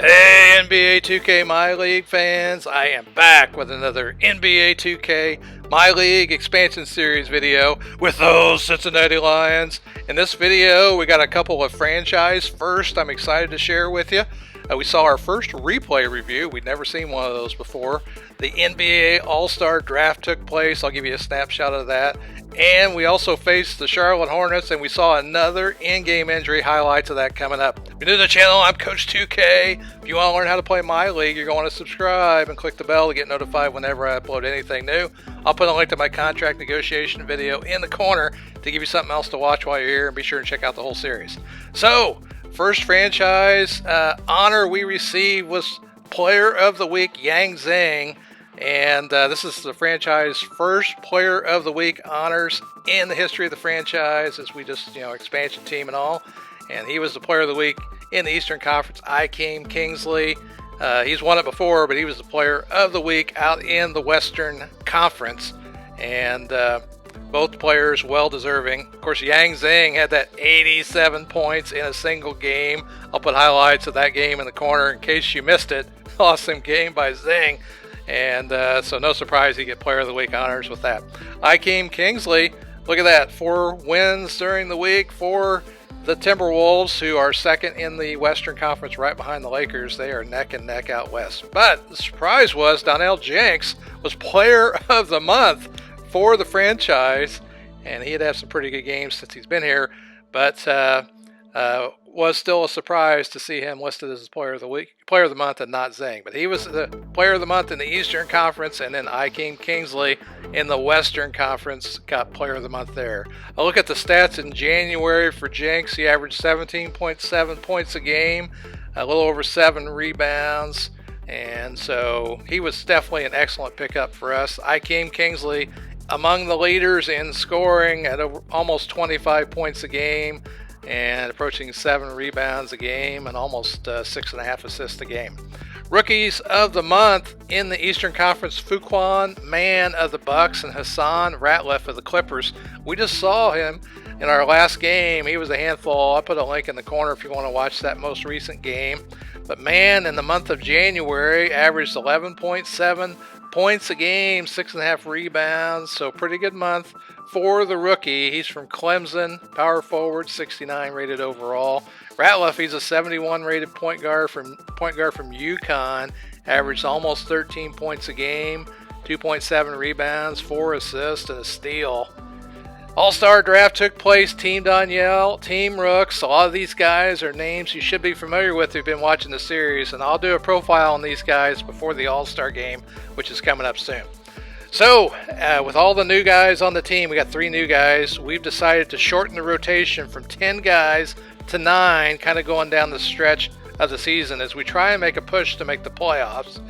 Hey NBA 2K MyLeague fans, I am back with another NBA 2K MyLeague Expansion Series video with those Cincinnati Lions. In this video, we got a couple of franchise first I'm excited to share with you. We saw our first replay review. We'd never seen one of those before. The NBA All-Star Draft took place. I'll give you a snapshot of that. And we also faced the Charlotte Hornets, and we saw another in-game injury highlights of that coming up. If you're new to the channel, I'm Coach 2K. If you want to learn how to play my league, you're going to subscribe and click the bell to get notified whenever I upload anything new. I'll put a link to my contract negotiation video in the corner to give you something else to watch while you're here, and be sure to check out the whole series. So, first franchise honor we received was Player of the Week, Yang Zhang. And this is the franchise first Player of the Week honors in the history of the franchise, as we just, expansion team and all. And he was the Player of the Week in the Eastern Conference. Akeem Kingsley, he's won it before, but he was the Player of the Week out in the Western Conference. And both players well deserving. Of course, Yang Zhang had that 87 points in a single game. I'll put highlights of that game in the corner in case you missed it. Awesome game by Zhang. And so no surprise he get Player of the Week honors with that. Akeem Kingsley, look at that. 4 wins during the week for the Timberwolves, who are second in the Western Conference right behind the Lakers. They are neck and neck out west. But the surprise was Donnell Jenks was Player of the Month for the franchise. And he had had some pretty good games since he's been here. But was still a surprise to see him listed as Player of the Week, Player of the Month, and not Zhang. But he was the Player of the Month in the Eastern Conference, and then Akeem Kingsley in the Western Conference got Player of the Month there. I look at the stats in January for Jenks. He averaged 17.7 points a game, a little over 7 rebounds, and so he was definitely an excellent pickup for us. Akeem Kingsley among the leaders in scoring at almost 25 points a game, and approaching 7 rebounds a game and almost 6.5 assists a game. Rookies of the Month in the Eastern Conference, Fuquan Man of the Bucks and Hassan Ratliff of the Clippers. We just saw him in our last game. He was a handful. I'll put a link in the corner if you want to watch that most recent game. But Man in the month of January averaged 11.7 points a game, 6.5 rebounds, so pretty good month for the rookie. He's from Clemson, power forward, 69 rated overall. Ratliff, he's a 71 rated point guard from UConn, averaged almost 13 points a game, 2.7 rebounds, 4 assists, and a steal. All-Star Draft took place, Team Danielle, Team Rooks. A lot of these guys are names you should be familiar with if you've been watching the series, and I'll do a profile on these guys before the All-Star game, which is coming up soon. So, with all the new guys on the team, we got 3 new guys. We've decided to shorten the rotation from 10 guys to 9, kind of going down the stretch of the season as we try and make a push to make the playoffs.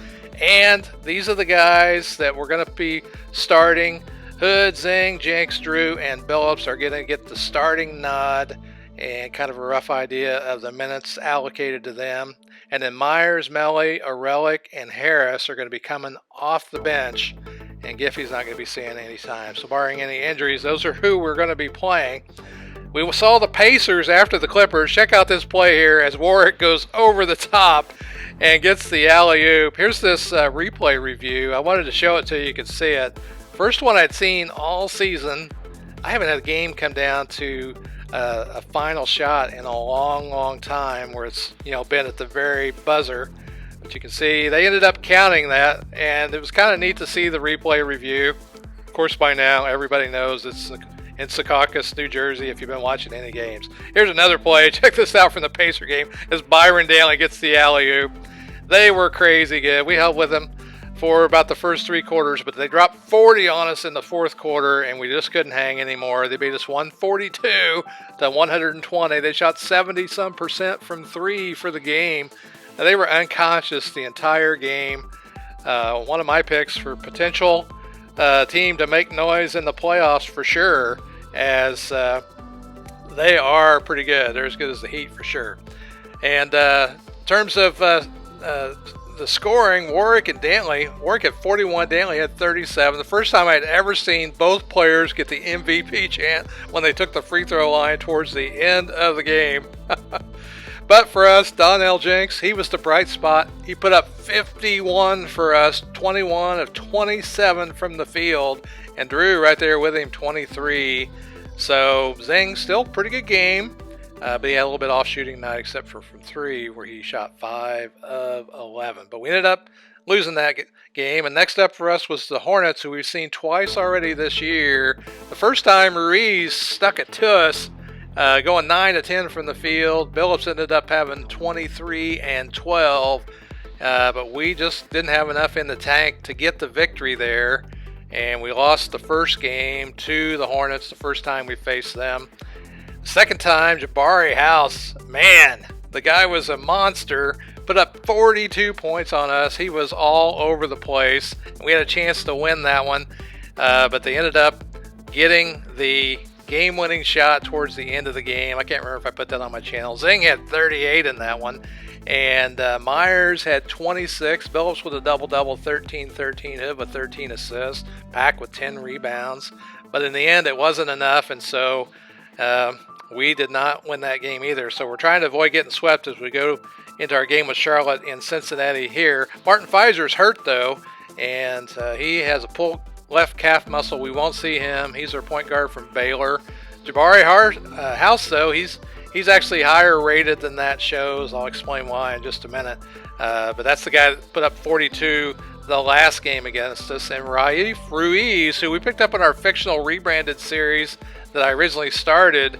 And these are the guys that we're going to be starting. Hood, Zhang, Jenks, Drew, and Billups are going to get the starting nod and kind of a rough idea of the minutes allocated to them. And then Myers, Melly, Orelik, and Harris are going to be coming off the bench. And Giffey's not going to be seeing any time. So barring any injuries, those are who we're going to be playing. We saw the Pacers after the Clippers. Check out this play here as Warwick goes over the top and gets the alley-oop. Here's this replay review. I wanted to show it to you. You could see it. First one I'd seen all season. I haven't had a game come down to a final shot in a long, long time where it's been at the very buzzer. But you can see they ended up counting that, and it was kind of neat to see the replay review. Of course, by now everybody knows it's in Secaucus, New Jersey, if you've been watching any games. Here's another play. Check this out from the Pacer game as Byron Daly gets the alley-oop. They were crazy good. We held with them for about the first 3 quarters, but they dropped 40 on us in the 4th quarter, and we just couldn't hang anymore. They beat us 142 to 120. They shot 70-some% from 3 for the game. Now, they were unconscious the entire game. One of my picks for potential team to make noise in the playoffs for sure, as they are pretty good. They're as good as the Heat for sure. And in terms of the scoring, Warwick and Dantley. Warwick had 41, Dantley had 37. The first time I'd ever seen both players get the MVP chant when they took the free throw line towards the end of the game. But for us, Donnell Jenks, he was the bright spot. He put up 51 for us, 21 of 27 from the field, and Drew right there with him, 23. So Zing, still pretty good game, but he had a little bit off shooting night except for from 3 where he shot 5 of 11. But we ended up losing that game. And next up for us was the Hornets, who we've seen twice already this year. The first time Ruiz stuck it to us, going 9 of 10 from the field. Billups ended up having 23 and 12, but we just didn't have enough in the tank to get the victory there. And we lost the first game to the Hornets the first time we faced them. The second time, Jabari House, man, the guy was a monster. Put up 42 points on us. He was all over the place. We had a chance to win that one, but they ended up getting the game-winning shot towards the end of the game. I can't remember if I put that on my channel. Zing had 38 in that one, and Myers had 26. Billups with a double-double, 13-13, Hood with 13 assists, Pack with 10 rebounds. But in the end, it wasn't enough, and so we did not win that game either. So we're trying to avoid getting swept as we go into our game with Charlotte and Cincinnati here. Martin Fizer's hurt, though, and he has a pulled left calf muscle. We won't see him. He's our point guard from Baylor. Jabari House, though, he's actually higher rated than that shows. I'll explain why in just a minute. But that's the guy that put up 42 the last game against us. And Raif Ruiz, who we picked up in our fictional rebranded series that I originally started,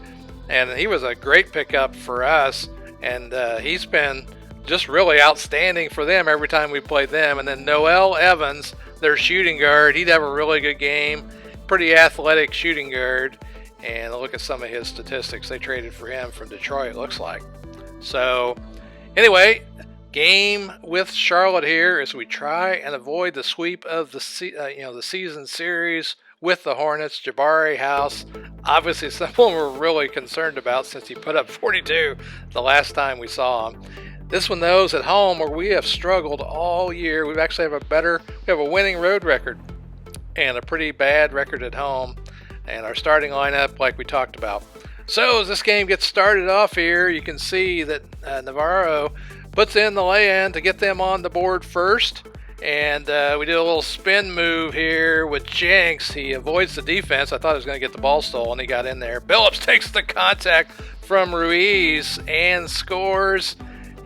and he was a great pickup for us. And he's been just really outstanding for them every time we played them. And then Noel Evans, their shooting guard, he'd have a really good game. Pretty athletic shooting guard. And look at some of his statistics. They traded for him from Detroit, it looks like. So anyway, game with Charlotte here as we try and avoid the sweep of the season series with the Hornets. Jabari House, obviously someone we're really concerned about since he put up 42 the last time we saw him. This one, though, is at home where we have struggled all year. We actually have a winning road record and a pretty bad record at home. And our starting lineup, like we talked about. So as this game gets started off here, you can see that Navarro puts in the lay-in to get them on the board first. And we did a little spin move here with Jenks. He avoids the defense. I thought he was going to get the ball stolen. He got in there. Billups takes the contact from Ruiz and scores.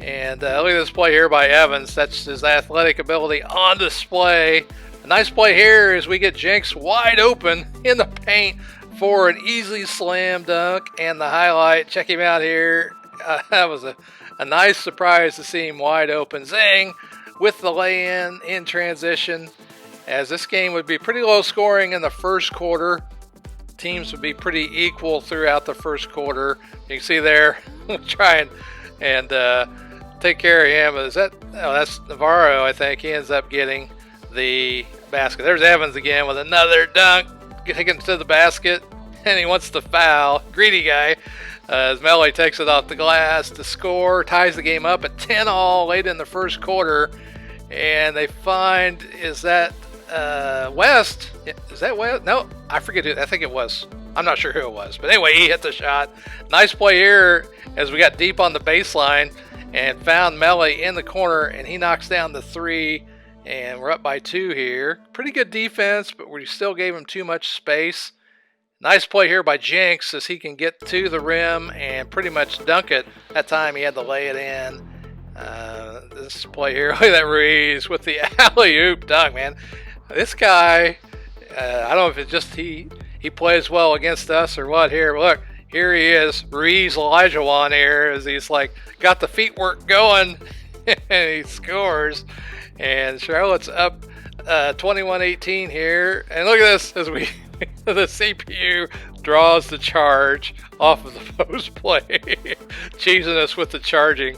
And look at this play here by Evans. That's his athletic ability on display. A nice play here as we get Jenks wide open in the paint for an easy slam dunk. And the highlight, check him out here. That was a nice surprise to see him wide open. Zing with the lay-in in transition, as this game would be pretty low scoring in the first quarter. Teams would be pretty equal throughout the first quarter. You can see there, we'll try and take care of him. That's Navarro, I think. He ends up getting the basket. There's Evans again with another dunk, taking to the basket, and he wants the foul. Greedy guy. As Melly takes it off the glass to score, ties the game up at 10-all late in the first quarter. And they find, is that West? Is that West? No, I forget who. I think it was. I'm not sure who it was. But anyway, he hit the shot. Nice play here as we got deep on the baseline and found Melly in the corner, and he knocks down the three. And we're up by 2 here. Pretty good defense, but we still gave him too much space. Nice play here by Jenks as he can get to the rim and pretty much dunk it. That time he had to lay it in. This play here, look at that Ruiz with the alley-oop dunk, man. This guy, I don't know if it's just he plays well against us or what here. Look, here he is, Ruiz Elijah here as he's like got the feet work going and he scores. And Charlotte's up 21-18 here. And look at this as we the CPU draws the charge off of the post play, cheesing us with the charging.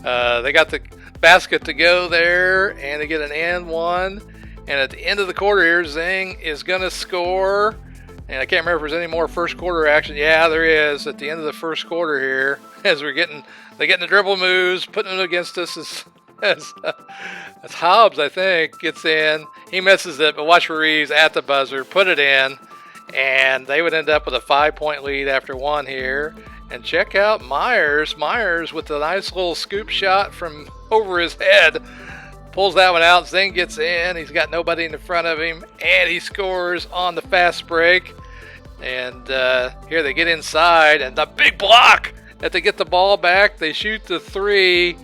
They got the basket to go there, and they get an and one. And at the end of the quarter here, Zing is going to score. And I can't remember if there's any more first quarter action. Yeah, there is at the end of the first quarter here. As they're getting the dribble moves, putting it against us as Hobbs, I think, gets in. He misses it, but watch Ruiz at the buzzer, put it in. And they would end up with a 5-point lead after one here. And check out Myers. Myers with a nice little scoop shot from over his head. Pulls that one out. Zing gets in. He's got nobody in the front of him. And he scores on the fast break. And here they get inside. And the big block. If they get the ball back, they shoot the three.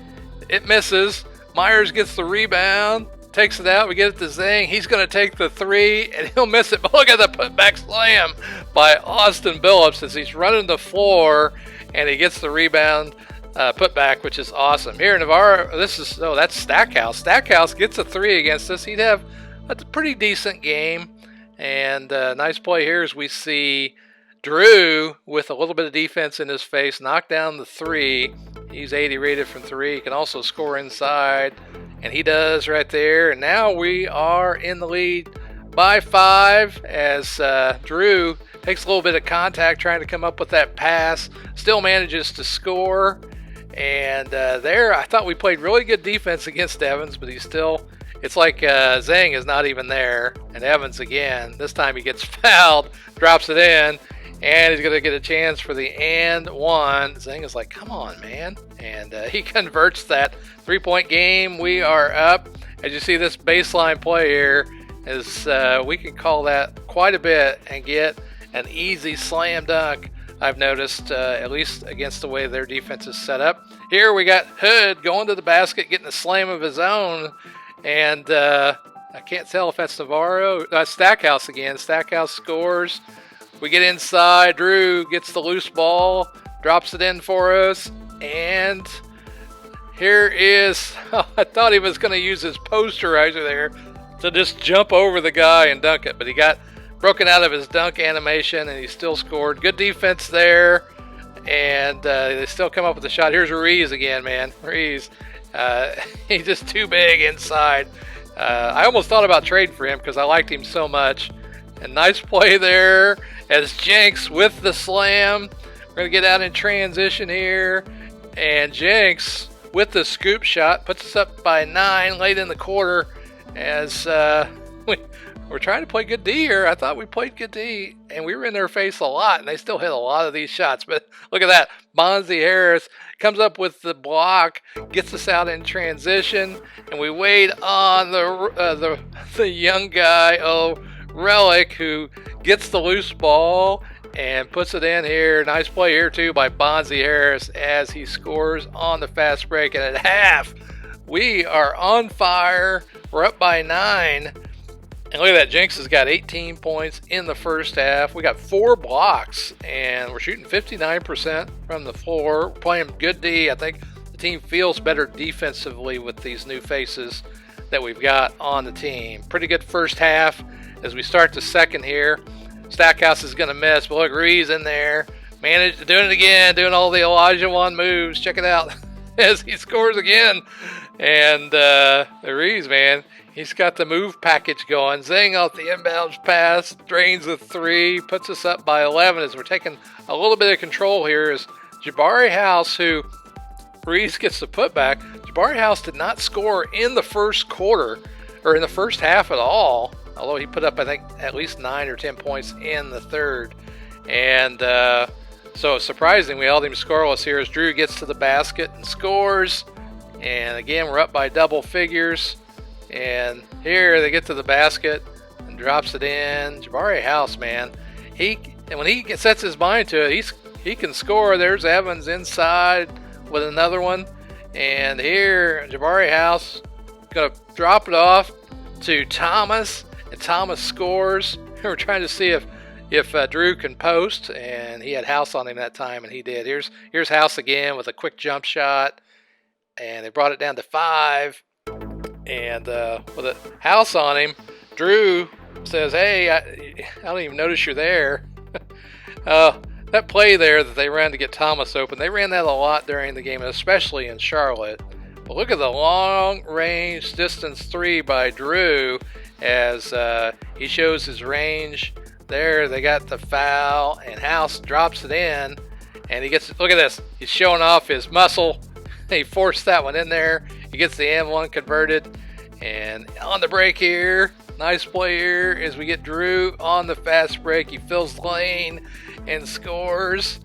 It misses. Myers gets the rebound. Takes it out. We get it to Zing. He's going to take the three. And he'll miss it. But look at the putback slam by Austin Billups as he's running the floor. And he gets the rebound. Putback, which is awesome. Here, Navarro, that's Stackhouse. Stackhouse gets a three against us. He'd have a pretty decent game. And nice play here as we see Drew with a little bit of defense in his face knock down the three. He's 80 rated from three. He can also score inside. And he does right there. And now we are in the lead by 5 as Drew takes a little bit of contact trying to come up with that pass. Still manages to score. And there, I thought we played really good defense against Evans, but it's like Zhang is not even there. And Evans again, this time he gets fouled, drops it in, and he's going to get a chance for the and one. Zhang is like, come on, man. And he converts that 3-point game. We are up. As you see this baseline play here, is we can call that quite a bit and get an easy slam dunk. I've noticed, at least against the way their defense is set up. Here we got Hood going to the basket, getting a slam of his own. And I can't tell if that's Navarro. Stackhouse again. Stackhouse scores. We get inside. Drew gets the loose ball, drops it in for us. And here is, I thought he was going to use his posterizer there to just jump over the guy and dunk it. But he got broken out of his dunk animation, and he still scored. Good defense there, and they still come up with a shot. Here's Ruiz again, man. Ruiz, he's just too big inside. I almost thought about trading for him because I liked him so much. And nice play there as Jenks with the slam. We're going to get out in transition here, and Jenks with the scoop shot puts us up by 9 late in the quarter as we're trying to play good D here. I thought we played good D, and we were in their face a lot, and they still hit a lot of these shots. But look at that. Bonzi Harris comes up with the block, gets us out in transition, and we wait on the young guy, Relic, who gets the loose ball and puts it in here. Nice play here, too, by Bonzi Harris as he scores on the fast break. And at half, we are on fire. We're up by 9. And look at that, Jenks has got 18 points in the first half. We got 4 blocks, and we're shooting 59% from the floor. We're playing good D. I think the team feels better defensively with these new faces that we've got on the team. Pretty good first half as we start the second here. Stackhouse is going to miss, but look, Ruiz in there. Doing it again, doing all the Elijah Wan moves. Check it out as he scores again. And Ruiz, man, he's got the move package going. Zing off the inbounds pass, drains the 3, puts us up by 11 as we're taking a little bit of control here as Jabari House, who Ruiz gets the putback. Jabari House did not score in the first quarter or in the first half at all, although he put up, I think, at least 9 or 10 points in the third. And so surprising, we held him scoreless here as Drew gets to the basket and scores. And again, we're up by double figures. And here they get to the basket and drops it in. Jabari House, man, when he sets his mind to it, he can score. There's Evans inside with another one. And here, Jabari House going to drop it off to Thomas, and Thomas scores. We're trying to see if Drew can post, and he had House on him that time, and he did. Here's House again with a quick jump shot, and they brought it down to 5. And with a House on him, Drew says, hey, I don't even notice you're there. That play there that they ran to get Thomas open, they ran that a lot during the game, especially in Charlotte. But look at the long-range distance 3 by Drew as he shows his range. There, they got the foul, and House drops it in, and he gets, look at this, he's showing off his muscle. He forced that one in there. He gets the M1 converted, and on the break here, nice play here as we get Drew on the fast break. He fills the lane and scores.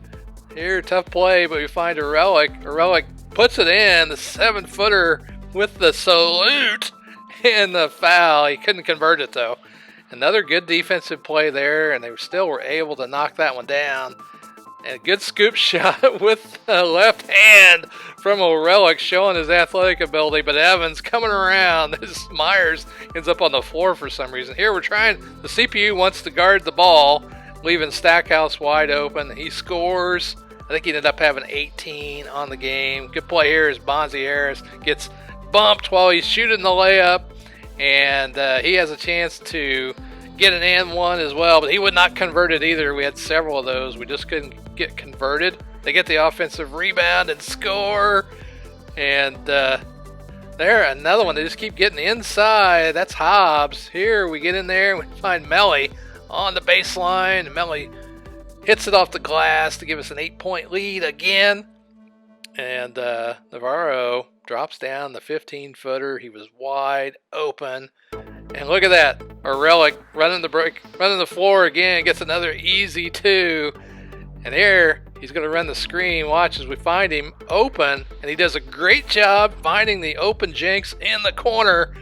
Here, tough play, but we find a relic. A relic puts it in, the 7-footer with the salute and the foul. He couldn't convert it though. Another good defensive play there, and they still were able to knock that one down. And a good scoop shot with the left hand from a relic, showing his athletic ability. But Evans coming around. This Myers ends up on the floor for some reason. Here we're trying. The CPU wants to guard the ball, leaving Stackhouse wide open. He scores. I think he ended up having 18 on the game. Good play here as Bonzi Harris gets bumped while he's shooting the layup. And he has a chance to get an and one as well, but he would not convert it either. We had several of those. We just couldn't get converted. They get the offensive rebound and score. And there, another one. They just keep getting inside. That's Hobbs. Here we get in there and we find Melly on the baseline. And Melly hits it off the glass to give us an 8-point lead again. And Navarro drops down the 15-footer. He was wide open. And look at that. A relic running the floor again. Gets another easy 2. And here, he's going to run the screen. Watch as we find him open. And he does a great job finding the open Jenks in the corner.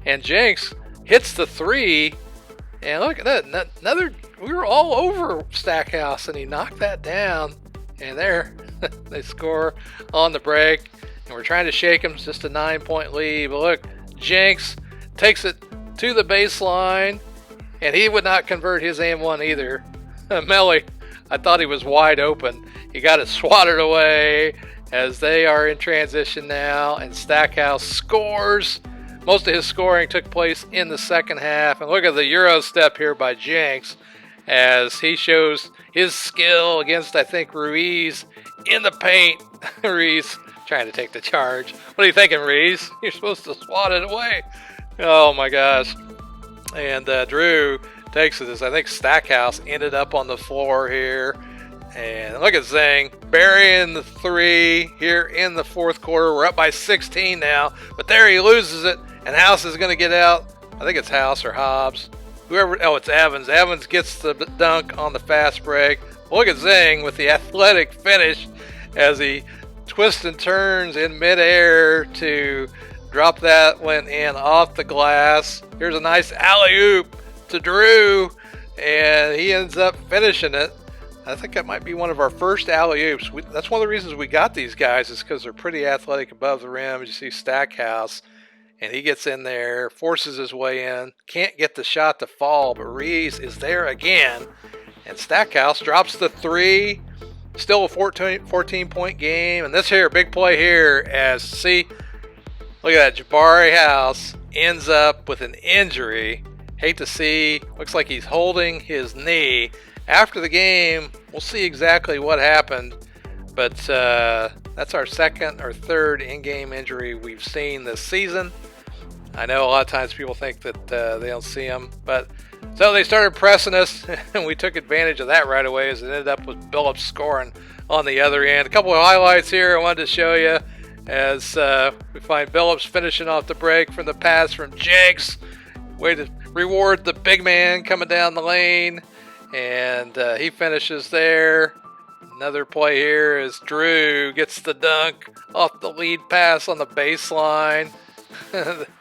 And Jenks hits the 3. And look at that. Another, we were all over Stackhouse. And he knocked that down. And there, they score on the break. And we're trying to shake him. It's just a 9-point lead. But look, Jenks takes it to the baseline. And he would not convert his and one either. Melly, I thought he was wide open. He got it swatted away as they are in transition now. And Stackhouse scores. Most of his scoring took place in the second half. And look at the Euro step here by Jenks as he shows his skill against, I think, Ruiz in the paint. Ruiz trying to take the charge. What are you thinking, Ruiz? You're supposed to swat it away. Oh my gosh. And Drew takes it as I think Stackhouse ended up on the floor here. And look at Zhang burying the 3 here in the fourth quarter. We're up by 16 now. But there he loses it. And House is going to get out. I think it's House or Hobbs. Whoever. Oh, it's Evans. Evans gets the dunk on the fast break. Look at Zhang with the athletic finish as he twists and turns in midair to drop that one in off the glass. Here's a nice alley-oop to Drew, and he ends up finishing it. I think that might be one of our first alley-oops. That's one of the reasons we got these guys is because they're pretty athletic above the rim. As you see Stackhouse, and he gets in there, forces his way in, can't get the shot to fall, but Reeves is there again, and Stackhouse drops the 3. Still a 14-point game. And this here, big play here as, see, look at that. Jabari House ends up with an injury. Hate to see. Looks like he's holding his knee. After the game, we'll see exactly what happened. But that's our second or third in-game injury we've seen this season. I know a lot of times people think that they don't see them. But so they started pressing us, and we took advantage of that right away as it ended up with Billups scoring on the other end. A couple of highlights here I wanted to show you as we find Billups finishing off the break from the pass from Jenks. Way to reward the big man coming down the lane, and he finishes there. Another play here as Drew gets the dunk off the lead pass on the baseline.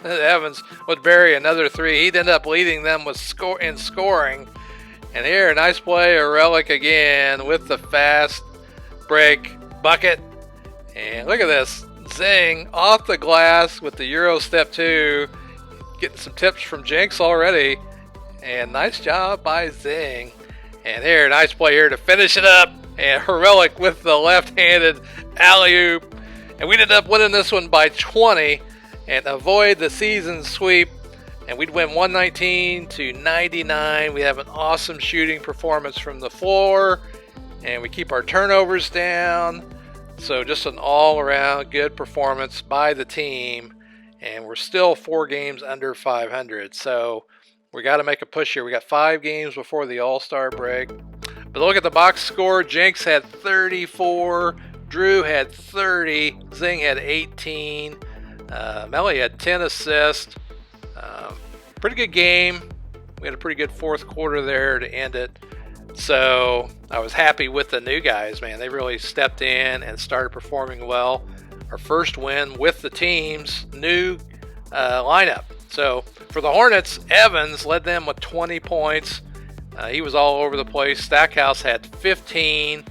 Evans would bury another 3. He'd end up leading them with scoring. And here, a nice play, a relic again with the fast break bucket. And look at this. Zing off the glass with the Euro step 2. Getting some tips from Jenks already. And nice job by Zing. And here, nice play here to finish it up. And Relic with the left-handed alley-oop. And we ended up winning this one by 20 and avoid the season sweep. And we'd win 119-99. We have an awesome shooting performance from the floor. And we keep our turnovers down. So just an all-around good performance by the team. And we're still 4 games under 500. So we got to make a push here. We got 5 games before the All-Star break. But look at the box score. Jenks had 34. Drew had 30. Zing had 18. Melly had 10 assists. Pretty good game. We had a pretty good fourth quarter there to end it. So I was happy with the new guys, man. They really stepped in and started performing well. Our first win with the team's new lineup. So for the Hornets, Evans led them with 20 points. He was all over the place. Stackhouse had 15.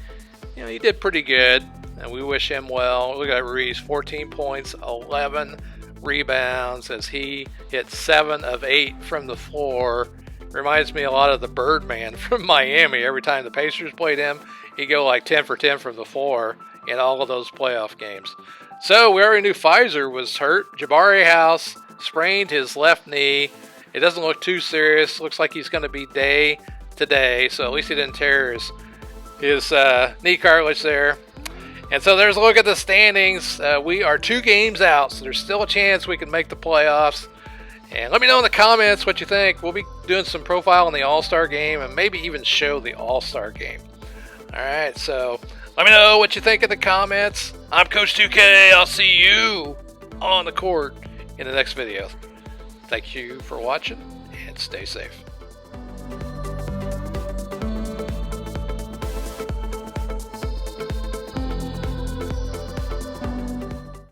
He did pretty good, and we wish him well. Look at Reese, 14 points, 11 rebounds as he hit 7 of 8 from the floor. Reminds me a lot of the Birdman from Miami. Every time the Pacers played him, he'd go like 10 for 10 from the floor in all of those playoff games. So we already knew Pfizer was hurt. Jabari House sprained his left knee. It doesn't look too serious. Looks like he's going to be day to day. So at least he didn't tear his knee cartilage there. And so there's a look at the standings. We are 2 games out, so there's still a chance we can make the playoffs. And let me know in the comments what you think. We'll be doing some profile in the All-Star game and maybe even show the All-Star game. All right, so let me know what you think in the comments. I'm Coach 2K. I'll see you on the court in the next video. Thank you for watching, and stay safe.